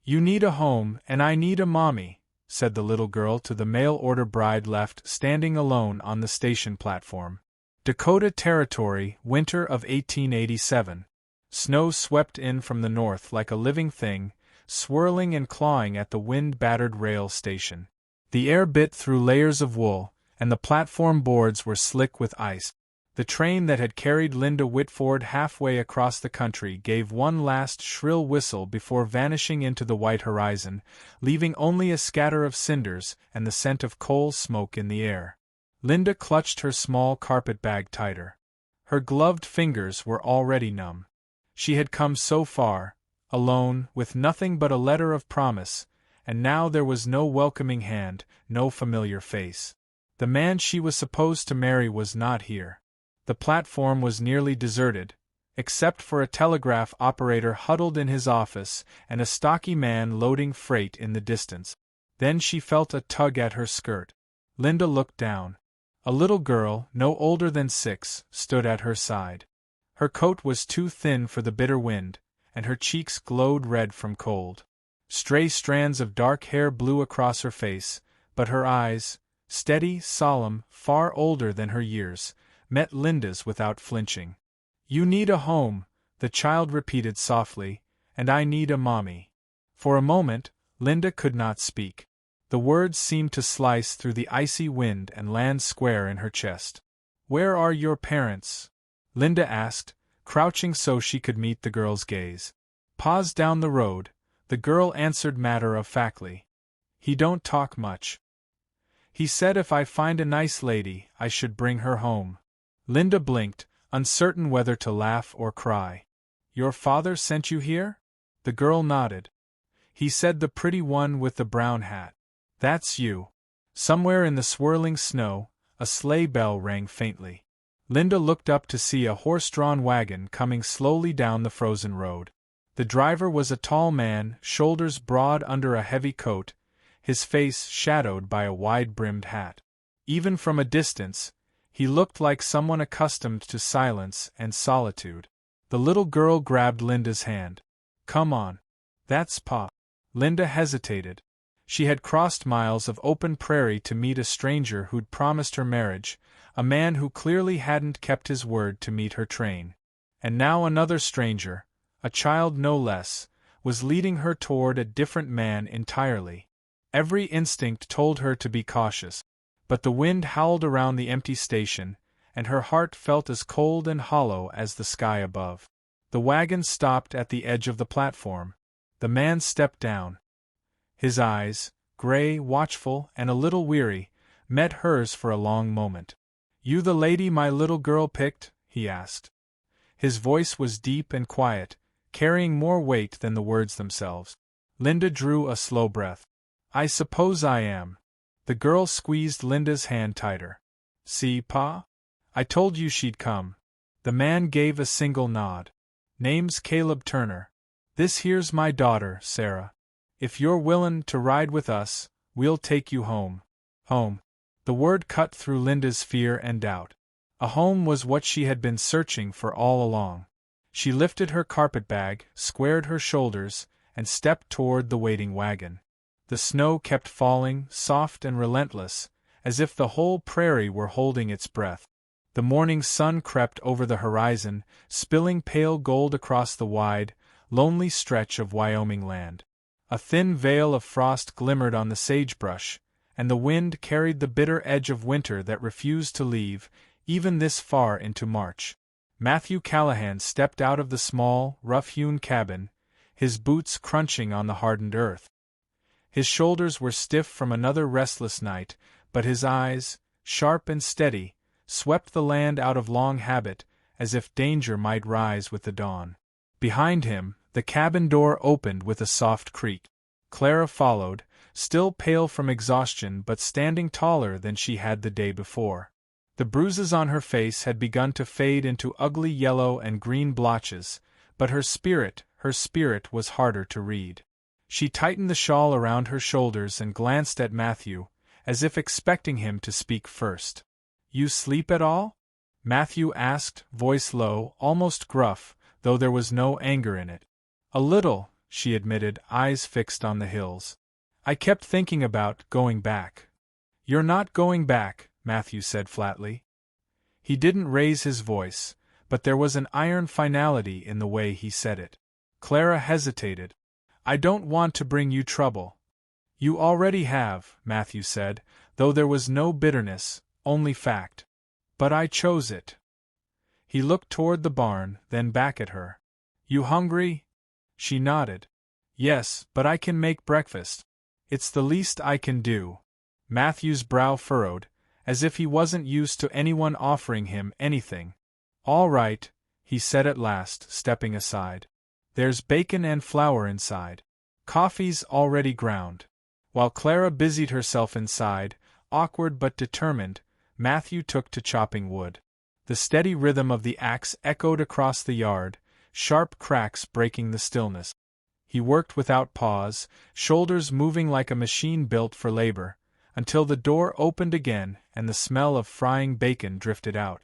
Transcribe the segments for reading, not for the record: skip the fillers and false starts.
"You need a home, and I need a mommy," said the little girl to the mail-order bride left standing alone on the station platform. Dakota Territory, winter of 1887. Snow swept in from the north like a living thing, swirling and clawing at the wind-battered rail station. The air bit through layers of wool, and the platform boards were slick with ice. The train that had carried Linda Whitford halfway across the country gave one last shrill whistle before vanishing into the white horizon, leaving only a scatter of cinders and the scent of coal smoke in the air. Linda clutched her small carpet bag tighter. Her gloved fingers were already numb. She had come so far, alone, with nothing but a letter of promise, and now there was no welcoming hand, no familiar face. The man she was supposed to marry was not here. The platform was nearly deserted, except for a telegraph operator huddled in his office and a stocky man loading freight in the distance. Then she felt a tug at her skirt. Linda looked down. A little girl, no older than 6, stood at her side. Her coat was too thin for the bitter wind, and her cheeks glowed red from cold. Stray strands of dark hair blew across her face, but her eyes, steady, solemn, far older than her years, met Linda's without flinching. "You need a home," the child repeated softly, "and I need a mommy." For a moment, Linda could not speak. The words seemed to slice through the icy wind and land square in her chest. "Where are your parents?" Linda asked, crouching so she could meet the girl's gaze. "Pa's down the road," the girl answered matter-of-factly. "He don't talk much. He said if I find a nice lady, I should bring her home." Linda blinked, uncertain whether to laugh or cry. "Your father sent you here?" The girl nodded. "He said the pretty one with the brown hat. That's you." Somewhere in the swirling snow, a sleigh bell rang faintly. Linda looked up to see a horse-drawn wagon coming slowly down the frozen road. The driver was a tall man, shoulders broad under a heavy coat, his face shadowed by a wide-brimmed hat. Even from a distance, he looked like someone accustomed to silence and solitude. The little girl grabbed Linda's hand. "Come on. That's Pa." Linda hesitated. She had crossed miles of open prairie to meet a stranger who'd promised her marriage, a man who clearly hadn't kept his word to meet her train. And now another stranger, a child no less, was leading her toward a different man entirely. Every instinct told her to be cautious. But the wind howled around the empty station, and her heart felt as cold and hollow as the sky above. The wagon stopped at the edge of the platform. The man stepped down. His eyes, gray, watchful, and a little weary, met hers for a long moment. "You the lady my little girl picked?" he asked. His voice was deep and quiet, carrying more weight than the words themselves. Linda drew a slow breath. "I suppose I am." The girl squeezed Linda's hand tighter. "See, Pa? I told you she'd come." The man gave a single nod. "Name's Caleb Turner. This here's my daughter, Sarah. If you're willin' to ride with us, we'll take you home." Home. The word cut through Linda's fear and doubt. A home was what she had been searching for all along. She lifted her carpetbag, squared her shoulders, and stepped toward the waiting wagon. The snow kept falling, soft and relentless, as if the whole prairie were holding its breath. The morning sun crept over the horizon, spilling pale gold across the wide, lonely stretch of Wyoming land. A thin veil of frost glimmered on the sagebrush, and the wind carried the bitter edge of winter that refused to leave, even this far into March. Matthew Callahan stepped out of the small, rough-hewn cabin, his boots crunching on the hardened earth. His shoulders were stiff from another restless night, but his eyes, sharp and steady, swept the land out of long habit, as if danger might rise with the dawn. Behind him, the cabin door opened with a soft creak. Clara followed, still pale from exhaustion but standing taller than she had the day before. The bruises on her face had begun to fade into ugly yellow and green blotches, but her spirit was harder to read. She tightened the shawl around her shoulders and glanced at Matthew, as if expecting him to speak first. "You sleep at all?" Matthew asked, voice low, almost gruff, though there was no anger in it. "A little," she admitted, eyes fixed on the hills. I kept thinking about going back. You're not going back, Matthew said flatly. He didn't raise his voice, but there was an iron finality in the way he said it. Clara hesitated. I don't want to bring you trouble. You already have, Matthew said, though there was no bitterness, only fact. But I chose it. He looked toward the barn, then back at her. You hungry? She nodded. Yes, but I can make breakfast. It's the least I can do. Matthew's brow furrowed, as if he wasn't used to anyone offering him anything. All right, he said at last, stepping aside. There's bacon and flour inside. Coffee's already ground. While Clara busied herself inside, awkward but determined, Matthew took to chopping wood. The steady rhythm of the axe echoed across the yard, sharp cracks breaking the stillness. He worked without pause, shoulders moving like a machine built for labor, until the door opened again and the smell of frying bacon drifted out.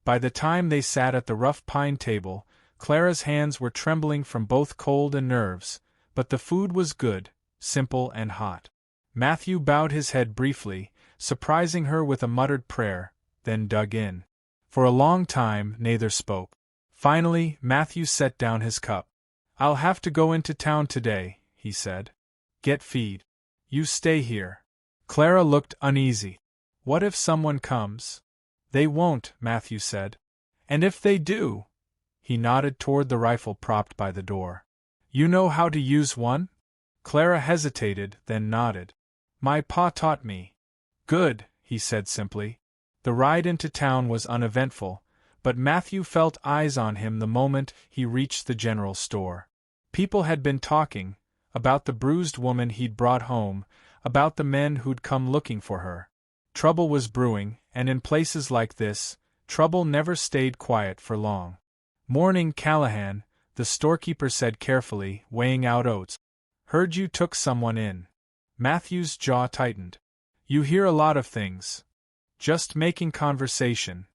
By the time they sat at the rough pine table, Clara's hands were trembling from both cold and nerves, but the food was good, simple and hot. Matthew bowed his head briefly, surprising her with a muttered prayer, then dug in. For a long time neither spoke. Finally, Matthew set down his cup. I'll have to go into town today, he said. Get feed. You stay here. Clara looked uneasy. What if someone comes? They won't, Matthew said. And if they do? He nodded toward the rifle propped by the door. You know how to use one? Clara hesitated, then nodded. My pa taught me. Good, he said simply. The ride into town was uneventful, but Matthew felt eyes on him the moment he reached the general store. People had been talking, about the bruised woman he'd brought home, about the men who'd come looking for her. Trouble was brewing, and in places like this, trouble never stayed quiet for long. Morning, Callahan, the storekeeper said carefully, weighing out oats. Heard you took someone in. Matthew's jaw tightened. You hear a lot of things. Just making conversation.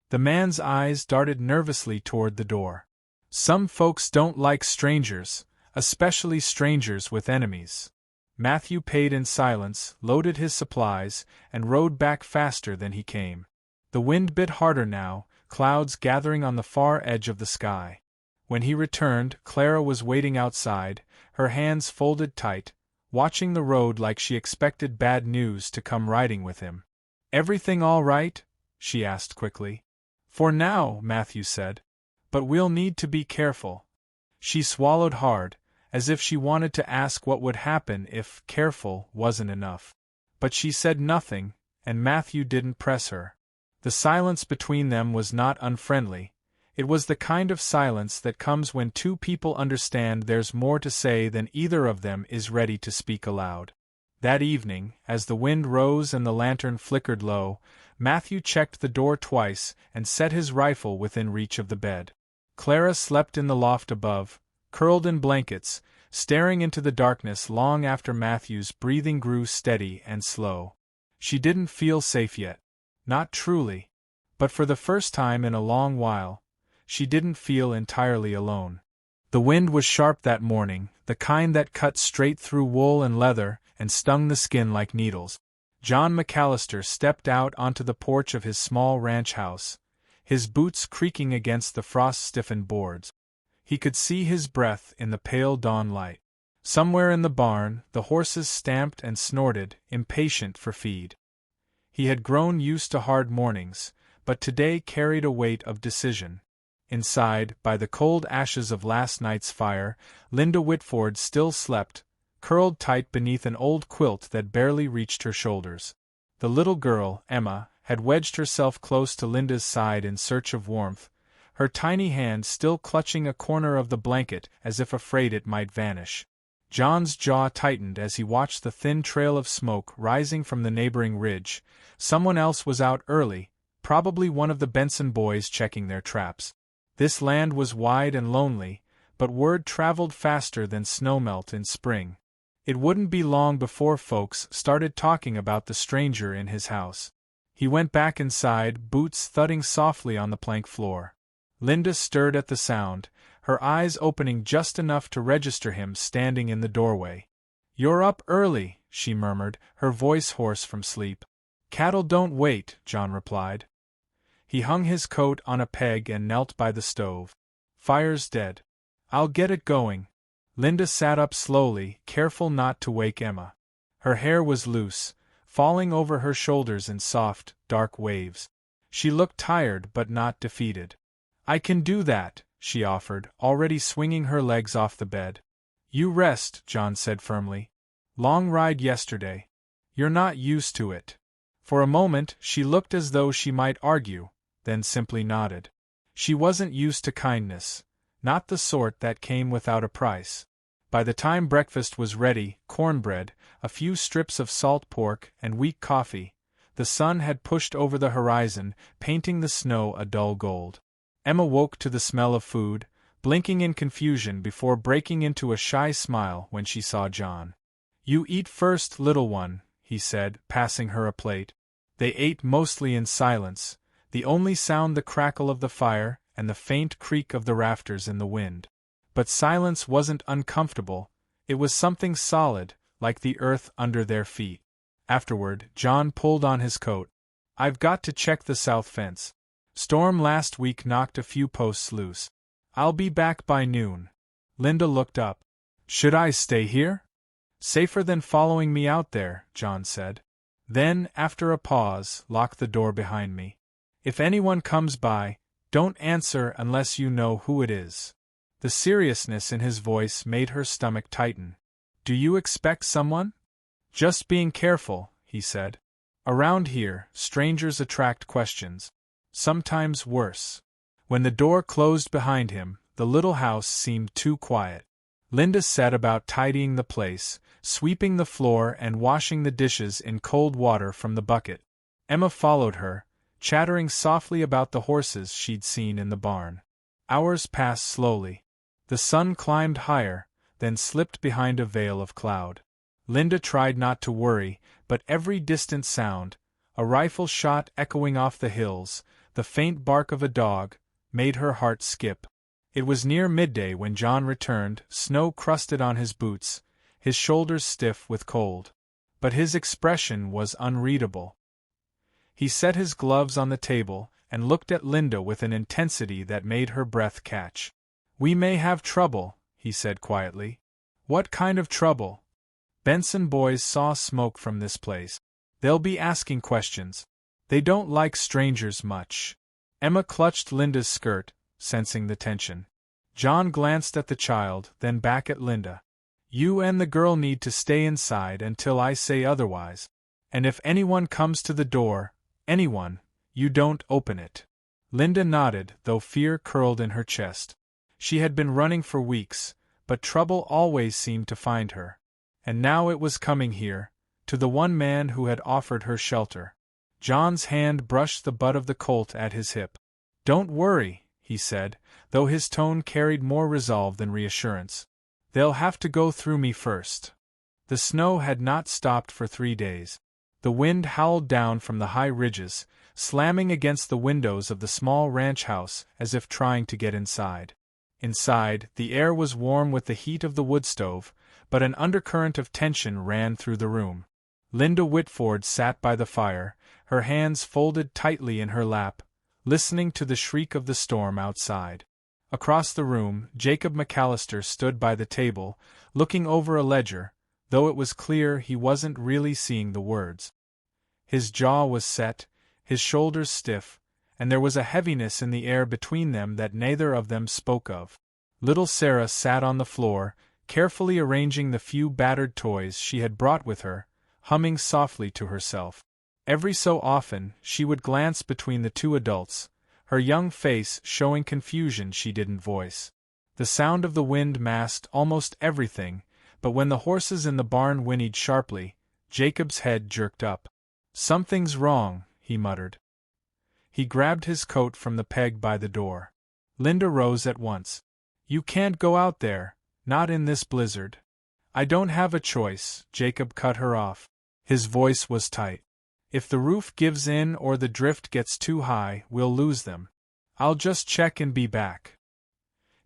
The man's eyes darted nervously toward the door. Some folks don't like strangers, especially strangers with enemies. Matthew paid in silence, loaded his supplies, and rode back faster than he came. The wind bit harder now, clouds gathering on the far edge of the sky. When he returned, Clara was waiting outside, her hands folded tight, watching the road like she expected bad news to come riding with him. Everything all right? She asked quickly. For now, Matthew said. But we'll need to be careful. She swallowed hard, as if she wanted to ask what would happen if careful wasn't enough. But she said nothing, and Matthew didn't press her. The silence between them was not unfriendly. It was the kind of silence that comes when two people understand there's more to say than either of them is ready to speak aloud. That evening, as the wind rose and the lantern flickered low, Matthew checked the door twice and set his rifle within reach of the bed. Clara slept in the loft above, curled in blankets, staring into the darkness long after Matthew's breathing grew steady and slow. She didn't feel safe yet. Not truly. But for the first time in a long while, she didn't feel entirely alone. The wind was sharp that morning, the kind that cut straight through wool and leather and stung the skin like needles. John McAllister stepped out onto the porch of his small ranch house, his boots creaking against the frost-stiffened boards. He could see his breath in the pale dawn light. Somewhere in the barn, the horses stamped and snorted, impatient for feed. He had grown used to hard mornings, but today carried a weight of decision. Inside, by the cold ashes of last night's fire, Linda Whitford still slept, curled tight beneath an old quilt that barely reached her shoulders. The little girl, Emma, had wedged herself close to Linda's side in search of warmth, her tiny hand still clutching a corner of the blanket as if afraid it might vanish. John's jaw tightened as he watched the thin trail of smoke rising from the neighboring ridge. Someone else was out early, probably one of the Benson boys checking their traps. This land was wide and lonely, but word traveled faster than snowmelt in spring. It wouldn't be long before folks started talking about the stranger in his house. He went back inside, boots thudding softly on the plank floor. Linda stirred at the sound, her eyes opening just enough to register him standing in the doorway. "You're up early," she murmured, her voice hoarse from sleep. "Cattle don't wait," John replied. He hung his coat on a peg and knelt by the stove. "Fire's dead. I'll get it going." Linda sat up slowly, careful not to wake Emma. Her hair was loose, falling over her shoulders in soft, dark waves. She looked tired but not defeated. "I can do that," she offered, already swinging her legs off the bed. "You rest," John said firmly. "Long ride yesterday. You're not used to it." For a moment she looked as though she might argue, then simply nodded. She wasn't used to kindness, not the sort that came without a price. By the time breakfast was ready, cornbread, a few strips of salt pork, and weak coffee, the sun had pushed over the horizon, painting the snow a dull gold. Emma woke to the smell of food, blinking in confusion before breaking into a shy smile when she saw John. "You eat first, little one," he said, passing her a plate. They ate mostly in silence, the only sound the crackle of the fire and the faint creak of the rafters in the wind. But silence wasn't uncomfortable, it was something solid, like the earth under their feet. Afterward, John pulled on his coat. "I've got to check the south fence. Storm last week knocked a few posts loose. I'll be back by noon." Linda looked up. "Should I stay here?" "Safer than following me out there," John said. Then, after a pause, lock the door behind me. If anyone comes by, don't answer unless you know who it is. The seriousness in his voice made her stomach tighten. "Do you expect someone?" "Just being careful," he said. "Around here, strangers attract questions. Sometimes worse." When the door closed behind him, the little house seemed too quiet. Linda set about tidying the place, sweeping the floor and washing the dishes in cold water from the bucket. Emma followed her, chattering softly about the horses she'd seen in the barn. Hours passed slowly. The sun climbed higher, then slipped behind a veil of cloud. Linda tried not to worry, but every distant sound, a rifle shot echoing off the hills, the faint bark of a dog, made her heart skip. It was near midday when John returned, snow crusted on his boots, his shoulders stiff with cold. But his expression was unreadable. He set his gloves on the table and looked at Linda with an intensity that made her breath catch. "We may have trouble," he said quietly. "What kind of trouble?" "Benson boys saw smoke from this place. They'll be asking questions. They don't like strangers much." Emma clutched Linda's skirt, sensing the tension. John glanced at the child, then back at Linda. "You and the girl need to stay inside until I say otherwise. And if anyone comes to the door, anyone, you don't open it." Linda nodded, though fear curled in her chest. She had been running for weeks, but trouble always seemed to find her. And now it was coming here, to the one man who had offered her shelter. John's hand brushed the butt of the Colt at his hip. "Don't worry," he said, though his tone carried more resolve than reassurance. "They'll have to go through me first." The snow had not stopped for 3 days. The wind howled down from the high ridges, slamming against the windows of the small ranch house as if trying to get inside. Inside, the air was warm with the heat of the wood stove, but an undercurrent of tension ran through the room. Linda Whitford sat by the fire, her hands folded tightly in her lap, listening to the shriek of the storm outside. Across the room, Jacob McAllister stood by the table, looking over a ledger, though it was clear he wasn't really seeing the words. His jaw was set, his shoulders stiff, and there was a heaviness in the air between them that neither of them spoke of. Little Sarah sat on the floor, carefully arranging the few battered toys she had brought with her, humming softly to herself. Every so often, she would glance between the two adults, her young face showing confusion she didn't voice. The sound of the wind masked almost everything, but when the horses in the barn whinnied sharply, Jacob's head jerked up. "Something's wrong," he muttered. He grabbed his coat from the peg by the door. Linda rose at once. "You can't go out there, not in this blizzard." "I don't have a choice," Jacob cut her off. His voice was tight. "If the roof gives in or the drift gets too high, we'll lose them. I'll just check and be back."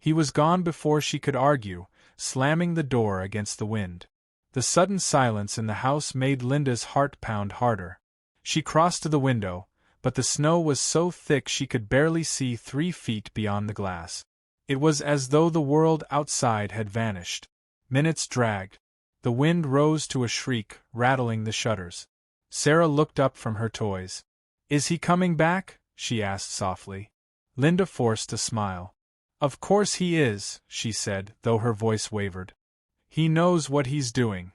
He was gone before she could argue, slamming the door against the wind. The sudden silence in the house made Linda's heart pound harder. She crossed to the window, but the snow was so thick she could barely see 3 feet beyond the glass. It was as though the world outside had vanished. Minutes dragged. The wind rose to a shriek, rattling the shutters. Sarah looked up from her toys. "Is he coming back?" she asked softly. Linda forced a smile. "Of course he is," she said, though her voice wavered. "He knows what he's doing."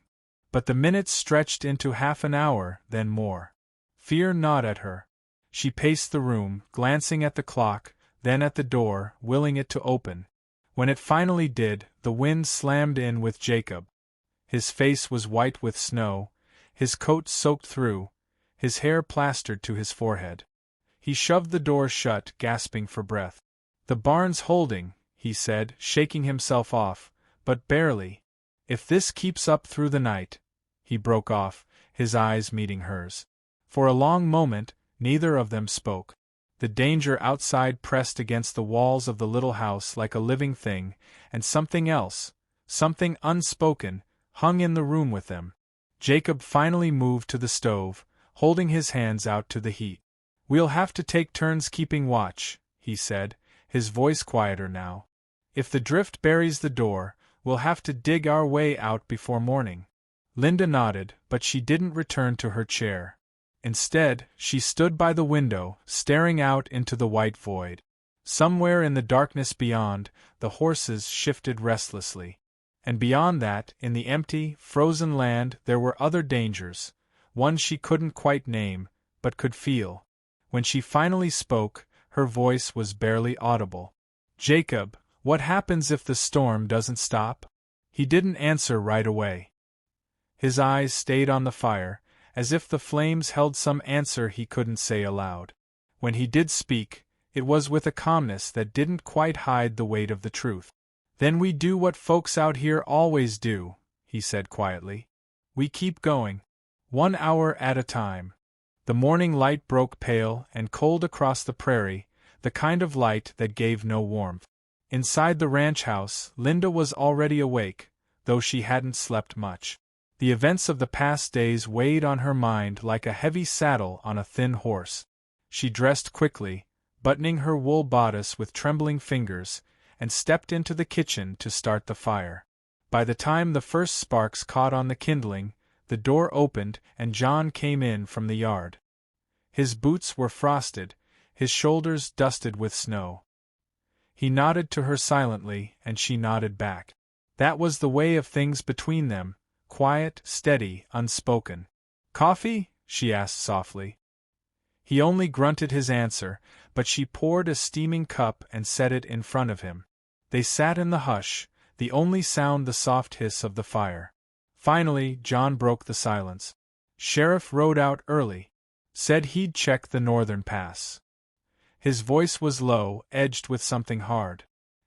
But the minutes stretched into half an hour, then more. Fear gnawed at her. She paced the room, glancing at the clock, then at the door, willing it to open. When it finally did, the wind slammed in with Jacob. His face was white with snow, his coat soaked through, his hair plastered to his forehead. He shoved the door shut, gasping for breath. "The barn's holding," he said, shaking himself off, "but barely. If this keeps up through the night—" He broke off, his eyes meeting hers. For a long moment, neither of them spoke. The danger outside pressed against the walls of the little house like a living thing, and something else, something unspoken, hung in the room with them. Jacob finally moved to the stove, holding his hands out to the heat. "We'll have to take turns keeping watch," he said, his voice quieter now. "If the drift buries the door, we'll have to dig our way out before morning." Linda nodded, but she didn't return to her chair. Instead, she stood by the window, staring out into the white void. Somewhere in the darkness beyond, the horses shifted restlessly. And beyond that, in the empty, frozen land, there were other dangers, one she couldn't quite name, but could feel. When she finally spoke, her voice was barely audible. "Jacob, what happens if the storm doesn't stop?" He didn't answer right away. His eyes stayed on the fire, as if the flames held some answer he couldn't say aloud. When he did speak, it was with a calmness that didn't quite hide the weight of the truth. "Then we do what folks out here always do," he said quietly. "We keep going. 1 hour at a time." The morning light broke pale and cold across the prairie, the kind of light that gave no warmth. Inside the ranch house, Linda was already awake, though she hadn't slept much. The events of the past days weighed on her mind like a heavy saddle on a thin horse. She dressed quickly, buttoning her wool bodice with trembling fingers, and stepped into the kitchen to start the fire. By the time the first sparks caught on the kindling, the door opened and John came in from the yard. His boots were frosted, his shoulders dusted with snow. He nodded to her silently, and she nodded back. That was the way of things between them, quiet, steady, unspoken. "Coffee?" she asked softly. He only grunted his answer, but she poured a steaming cup and set it in front of him. They sat in the hush, the only sound the soft hiss of the fire. Finally, John broke the silence. "Sheriff rode out early. Said he'd check the northern pass." His voice was low, edged with something hard.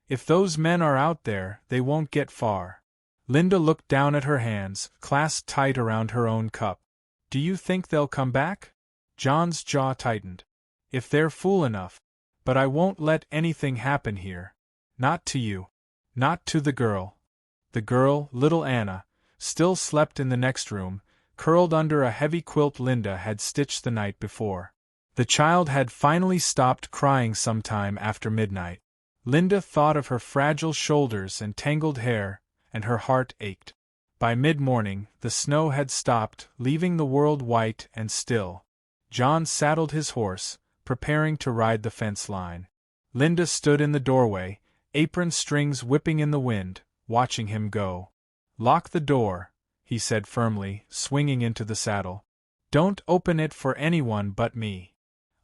"If those men are out there, they won't get far." Linda looked down at her hands, clasped tight around her own cup. "Do you think they'll come back?" John's jaw tightened. "If they're fool enough. But I won't let anything happen here. Not to you. Not to the girl." The girl, little Anna, still slept in the next room, curled under a heavy quilt Linda had stitched the night before. The child had finally stopped crying sometime after midnight. Linda thought of her fragile shoulders and tangled hair, and her heart ached. By mid-morning, the snow had stopped, leaving the world white and still. John saddled his horse, preparing to ride the fence line. Linda stood in the doorway, apron strings whipping in the wind, watching him go. "Lock the door," he said firmly, swinging into the saddle. "Don't open it for anyone but me."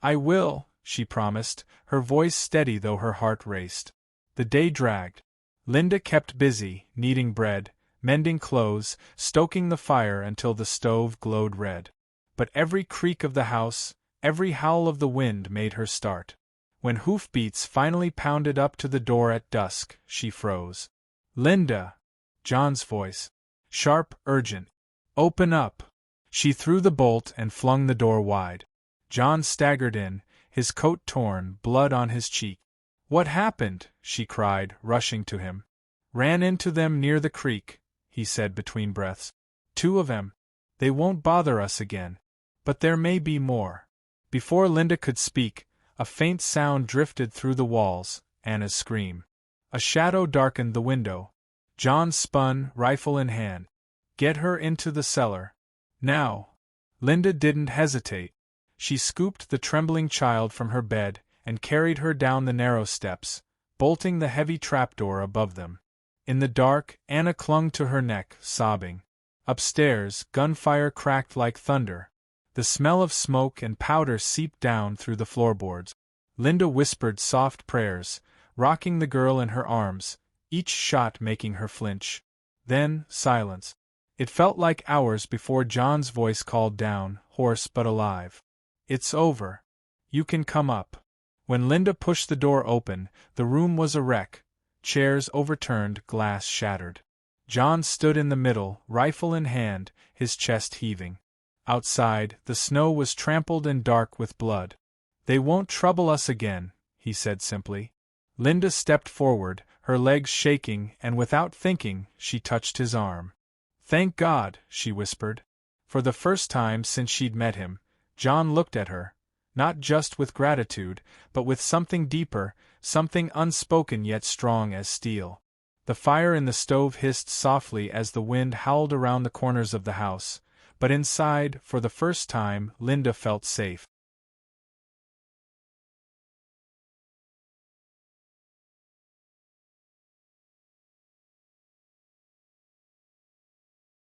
"I will," she promised, her voice steady though her heart raced. The day dragged. Linda kept busy, kneading bread, mending clothes, stoking the fire until the stove glowed red. But every creak of the house, every howl of the wind made her start. When hoofbeats finally pounded up to the door at dusk, she froze. "Linda!" John's voice. Sharp, urgent. "Open up!" She threw the bolt and flung the door wide. John staggered in, his coat torn, blood on his cheek. What happened? She cried, rushing to him. Ran into them near the creek, he said between breaths. 2 of 'em. They won't bother us again. But there may be more. Before Linda could speak, a faint sound drifted through the walls, Anna's scream. A shadow darkened the window. John spun, rifle in hand. Get her into the cellar. Now. Linda didn't hesitate. She scooped the trembling child from her bed and carried her down the narrow steps, bolting the heavy trapdoor above them. In the dark, Anna clung to her neck, sobbing. Upstairs, gunfire cracked like thunder. The smell of smoke and powder seeped down through the floorboards. Linda whispered soft prayers, rocking the girl in her arms, each shot making her flinch. Then, silence. It felt like hours before John's voice called down, hoarse but alive. It's over. You can come up. When Linda pushed the door open, the room was a wreck. Chairs overturned, glass shattered. John stood in the middle, rifle in hand, his chest heaving. Outside, the snow was trampled and dark with blood. They won't trouble us again, he said simply. Linda stepped forward, her legs shaking, and without thinking, she touched his arm. Thank God, she whispered. For the first time since she'd met him, John looked at her, not just with gratitude, but with something deeper, something unspoken yet strong as steel. The fire in the stove hissed softly as the wind howled around the corners of the house, but inside, for the first time, Linda felt safe.